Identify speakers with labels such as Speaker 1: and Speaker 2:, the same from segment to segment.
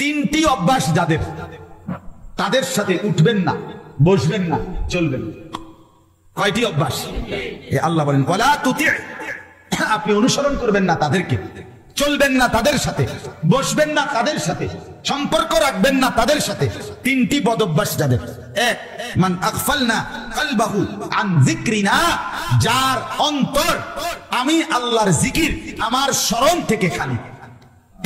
Speaker 1: তিনটি অভ্যাস যাদের, তাদের সাথে উঠবেন না, বসবেন না, চলবেন। কয়টি অভ্যাস? আল্লাহ বলেন ওয়ালা তুতি', আপনি অনুসরণ করবেন না তাদেরকে, চলবেন না তাদের সাথে, বসবেন না তাদের সাথে, সম্পর্ক রাখবেন না তাদের সাথে। তিনটি বদ অভ্যাস যাদের। এক, মান আগফালনা কলবাহু আন যিকরিনা, যার অন্তর আমি আল্লাহর জিকির, আমার স্মরণ থেকে খালি।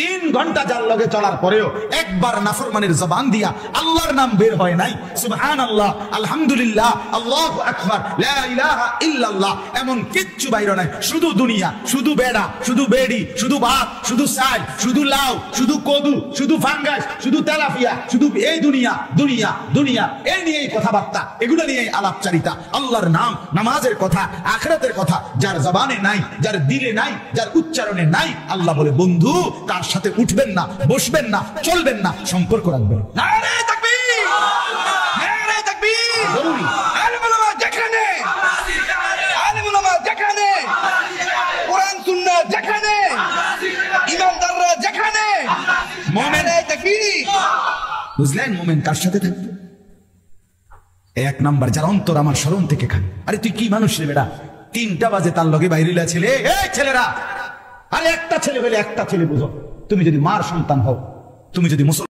Speaker 1: 3 ঘন্টা যার লগে চলার পরেও একবার নাফরমানের জবান দিয়া আল্লাহর নাম বের হয় নাই, সুবহানাল্লাহ, আলহামদুলিল্লাহ, আল্লাহু আকবার, লা ইলাহা ইল্লাল্লাহ, এমন কিচ্ছু বাইরে নাই। শুধু দুনিয়া, শুধু বেড়া, শুধু বেড়ি, শুধু ভাত, শুধু চাল, শুধু লাউ, শুধু কদু, শুধু ফাঙ্গাস, শুধু তেলাপিয়া, শুধু এই দুনিয়া দুনিয়া দুনিয়া, এই নিয়েই কথাবার্তা, এগুলো নিয়েই আলাপচারিতা। আল্লাহর নাম, নামাজের কথা, আখিরাতের কথা যার জবানে নাই, যার দিলে নাই, যার উচ্চারণে নাই, আল্লাহ বলে বন্ধু তার সাথে উঠবেন না, বসবেন না, চলবেন না, সম্পর্ক রাখবেন।
Speaker 2: নারে তাকবীর, নারে তাকবীর।
Speaker 1: জরুরি।
Speaker 2: আলেম ওলামা যেখানে, আলেম ওলামা যেখানে, কোরআন সুন্নাহ যেখানে, ইমানদাররা যেখানে,
Speaker 1: মুমিন।
Speaker 2: নারে তাকবীর।
Speaker 1: বুঝলেন? মুমিন কার সাথে থাকবে? 1 নাম্বার, যার অন্তর আমার স্মরণ থেকে খান। আরে তুই কি মানুষ রে বেটা, 3টা বাজে তার লগে বাইরিলা ছেলে, এই ছেলেরা, আরে একটা ছেলে বলে একটা ছেলে বুঝো। তুমি যদি মার সন্তান হও, তুমি যদি মুসলমান